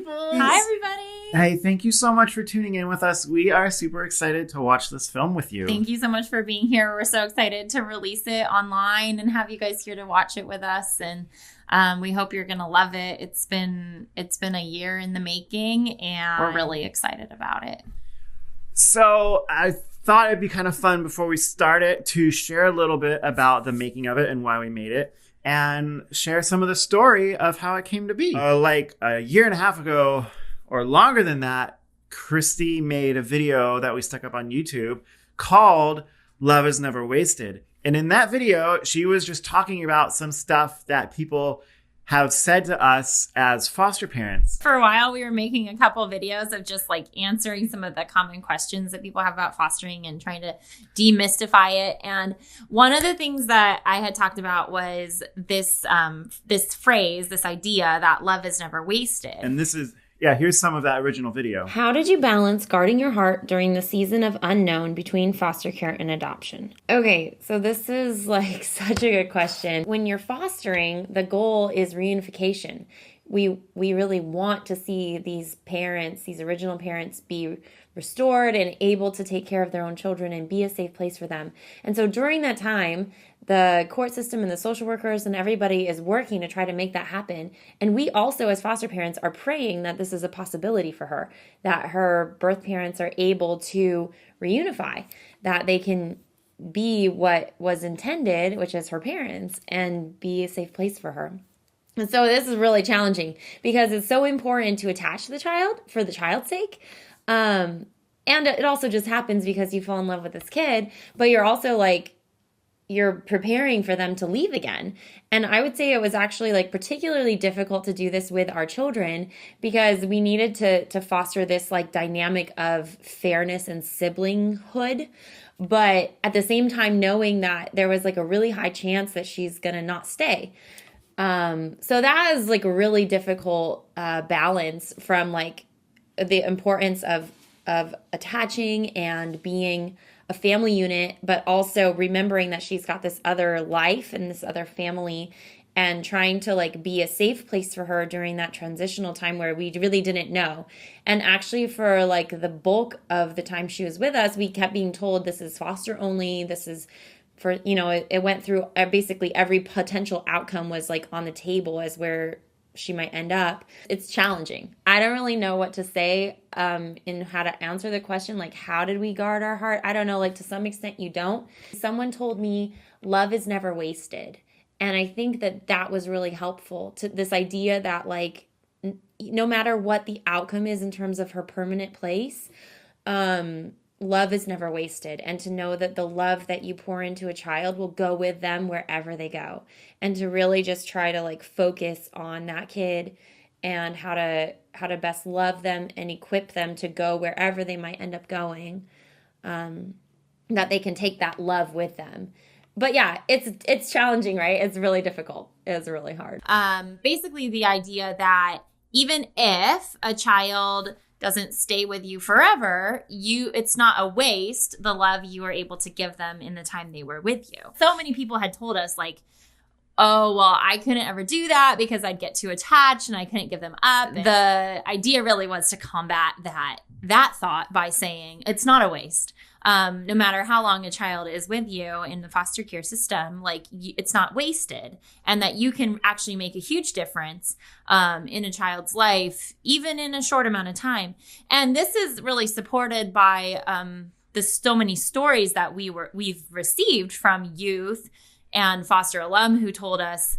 peoples! Hi, everybody! Hey, thank you so much for tuning in with us. We are super excited to watch this film with you. Thank you so much for being here. We're so excited to release it online and have you guys here to watch it with us. And we hope you're going to love it. It's been a year in the making, and we're really excited about it. So I thought it'd be kind of fun before we start it to share a little bit about the making of it and why we made it, and share some of the story of how it came to be. Like a year and a half ago, or longer than that, Christy made a video that we stuck up on YouTube called Love is Never Wasted. And in that video, she was just talking about some stuff that people have said to us as foster parents. For a while, we were making a couple videos of just like answering some of the common questions that people have about fostering and trying to demystify it. And one of the things that I had talked about was this phrase, this idea that love is never wasted. And this is... yeah, here's some of that original video. How did you balance guarding your heart during the season of unknown between foster care and adoption? Okay, so this is like such a good question. When you're fostering, the goal is reunification. We really want to see these parents, these original parents, be restored and able to take care of their own children and be a safe place for them. And so during that time, the court system and the social workers and everybody is working to try to make that happen. And we also, as foster parents, are praying that this is a possibility for her, that her birth parents are able to reunify, that they can be what was intended, which is her parents, and be a safe place for her. And so this is really challenging because it's so important to attach to the child for the child's sake. And it also just happens because you fall in love with this kid, but you're also like, you're preparing for them to leave again. And I would say it was actually like particularly difficult to do this with our children because we needed to foster this like dynamic of fairness and siblinghood. But at the same time, knowing that there was like a really high chance that she's going to not stay. So that is like a really difficult balance from like the importance of attaching and being a family unit, but also remembering that she's got this other life and this other family, and trying to like be a safe place for her during that transitional time where we really didn't know. And actually for like the bulk of the time she was with us, we kept being told this is foster only, this is for, it went through basically every potential outcome was like on the table as where she might end up. It's challenging. I don't really know what to say in how to answer the question, like how did we guard our heart? I don't know, like to some extent you don't. Someone told me love is never wasted. And I think that was really helpful to this idea that like no matter what the outcome is in terms of her permanent place, love is never wasted, and to know that the love that you pour into a child will go with them wherever they go, and to really just try to like focus on that kid and how to best love them and equip them to go wherever they might end up going, that they can take that love with them. But yeah, it's challenging, right? It's really difficult. It's really hard. Basically the idea that even if a child doesn't stay with you forever, it's not a waste, the love you were able to give them in the time they were with you. So many people had told us like, oh, well, I couldn't ever do that because I'd get too attached and I couldn't give them up. And the idea really was to combat that thought by saying it's not a waste. No matter how long a child is with you in the foster care system, like it's not wasted, and that you can actually make a huge difference in a child's life, even in a short amount of time. And this is really supported by so many stories that we've received from youth and foster alum who told us,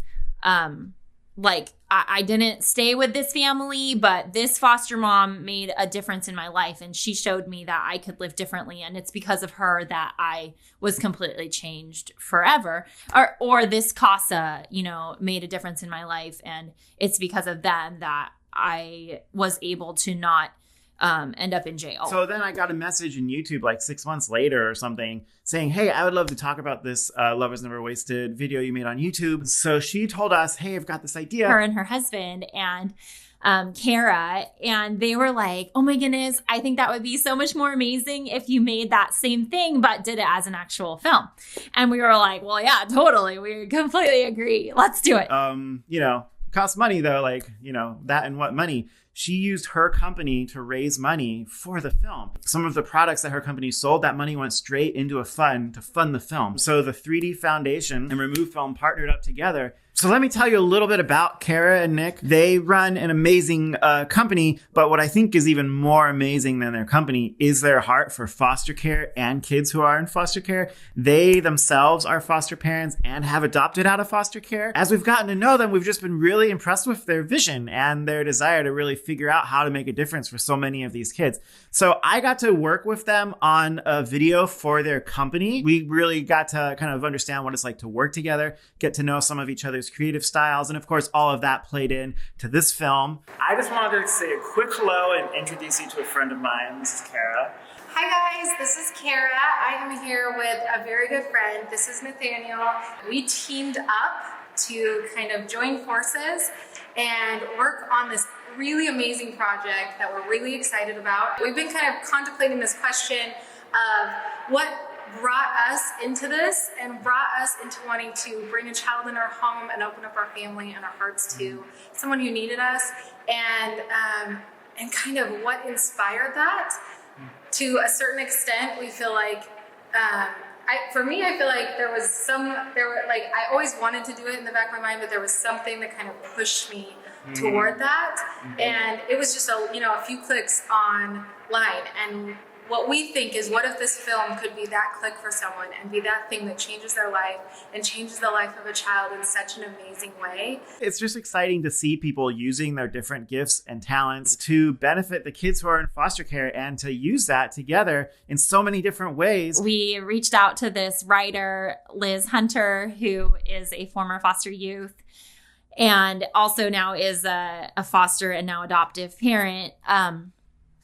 like, I didn't stay with this family, but this foster mom made a difference in my life, and she showed me that I could live differently, and it's because of her that I was completely changed forever. Or this CASA, made a difference in my life, and it's because of them that I was able to not end up in jail. So then I got a message in YouTube like 6 months later or something saying, hey, I would love to talk about this Love is Never Wasted video you made on YouTube. So she told us, hey, I've got this idea. Her and her husband and Kara, and they were like, oh my goodness, I think that would be so much more amazing if you made that same thing but did it as an actual film. And we were like, well, yeah, totally. We completely agree. Let's do it. It costs money though, like, that and what money. She used her company to raise money for the film. Some of the products that her company sold, that money went straight into a fund to fund the film. So the 3D Foundation and ReMoved Film partnered up together. So let me tell you a little bit about Kara and Nick. They run an amazing company, but what I think is even more amazing than their company is their heart for foster care and kids who are in foster care. They themselves are foster parents and have adopted out of foster care. As we've gotten to know them, we've just been really impressed with their vision and their desire to really figure out how to make a difference for so many of these kids. So I got to work with them on a video for their company. We really got to kind of understand what it's like to work together, get to know some of each other's creative styles, and of course, all of that played in to this film. I just wanted to say a quick hello and introduce you to a friend of mine. This is Kara. Hi guys, this is Kara. I am here with a very good friend. This is Nathaniel. We teamed up to kind of join forces and work on this really amazing project that we're really excited about. We've been kind of contemplating this question of what brought us into this and brought us into wanting to bring a child in our home and open up our family and our hearts to someone who needed us, and kind of what inspired that. To a certain extent, we feel like, for me, I feel like I always wanted to do it in the back of my mind, but there was something that kind of pushed me toward that. And it was just a few clicks online. And what we think is, what if this film could be that click for someone and be that thing that changes their life and changes the life of a child in such an amazing way? It's just exciting to see people using their different gifts and talents to benefit the kids who are in foster care and to use that together in so many different ways. We reached out to this writer, Liz Hunter, who is a former foster youth and also now is a foster and now adoptive parent.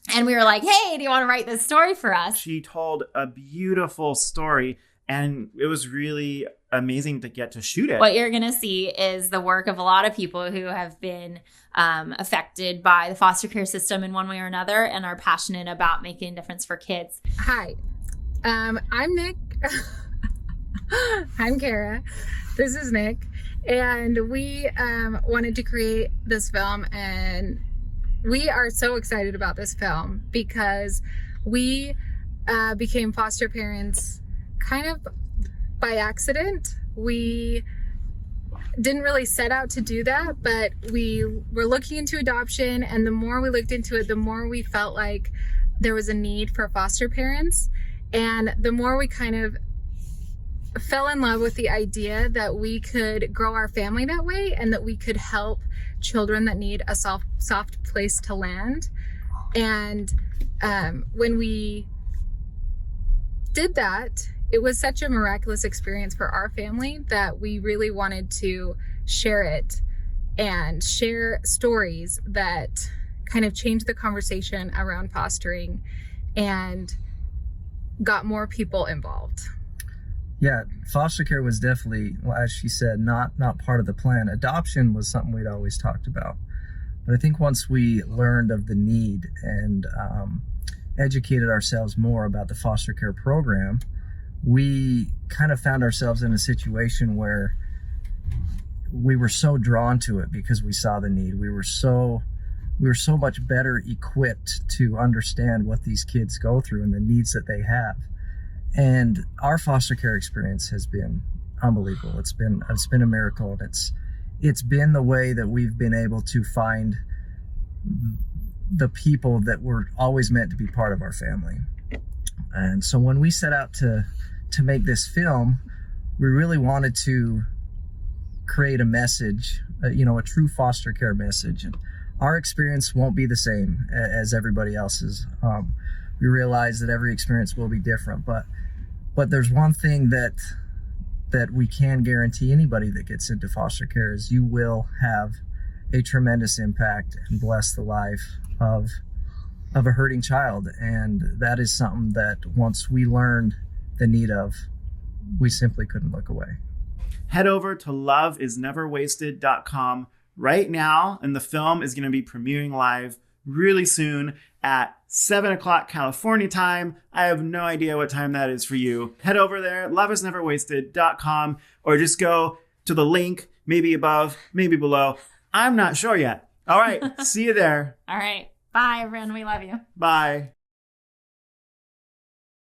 And we were like, hey, do you want to write this story for us? She told a beautiful story, and it was really amazing to get to shoot it. What you're going to see is the work of a lot of people who have been affected by the foster care system in one way or another and are passionate about making a difference for kids. Hi, I'm Nick. I'm Kara. This is Nick. And we wanted to create this film, and we are so excited about this film because we became foster parents kind of by accident. We didn't really set out to do that, but we were looking into adoption, and the more we looked into it, the more we felt like there was a need for foster parents, and the more we kind of fell in love with the idea that we could grow our family that way and that we could help children that need a soft place to land. And when we did that, it was such a miraculous experience for our family that we really wanted to share it and share stories that kind of changed the conversation around fostering and got more people involved. Yeah, foster care was definitely, well, as she said, not part of the plan. Adoption was something we'd always talked about. But I think once we learned of the need and educated ourselves more about the foster care program, we kind of found ourselves in a situation where we were so drawn to it because we saw the need. We were so much better equipped to understand what these kids go through and the needs that they have. And our foster care experience has been unbelievable. It's been a miracle, and it's been the way that we've been able to find the people that were always meant to be part of our family. And so when we set out to make this film, we really wanted to create a message, a true foster care message. And our experience won't be the same as everybody else's. We realize that every experience will be different, but there's one thing that we can guarantee anybody that gets into foster care is you will have a tremendous impact and bless the life of a hurting child. And that is something that once we learned the need of, we simply couldn't look away. Head over to loveisneverwasted.com right now, and the film is going to be premiering live really soon at 7 o'clock California time. I have no idea what time that is for you. Head over there, loveisneverwasted.com, or just go to the link, maybe above, maybe below. I'm not sure yet. All right. See you there. All right. Bye, everyone. We love you. Bye.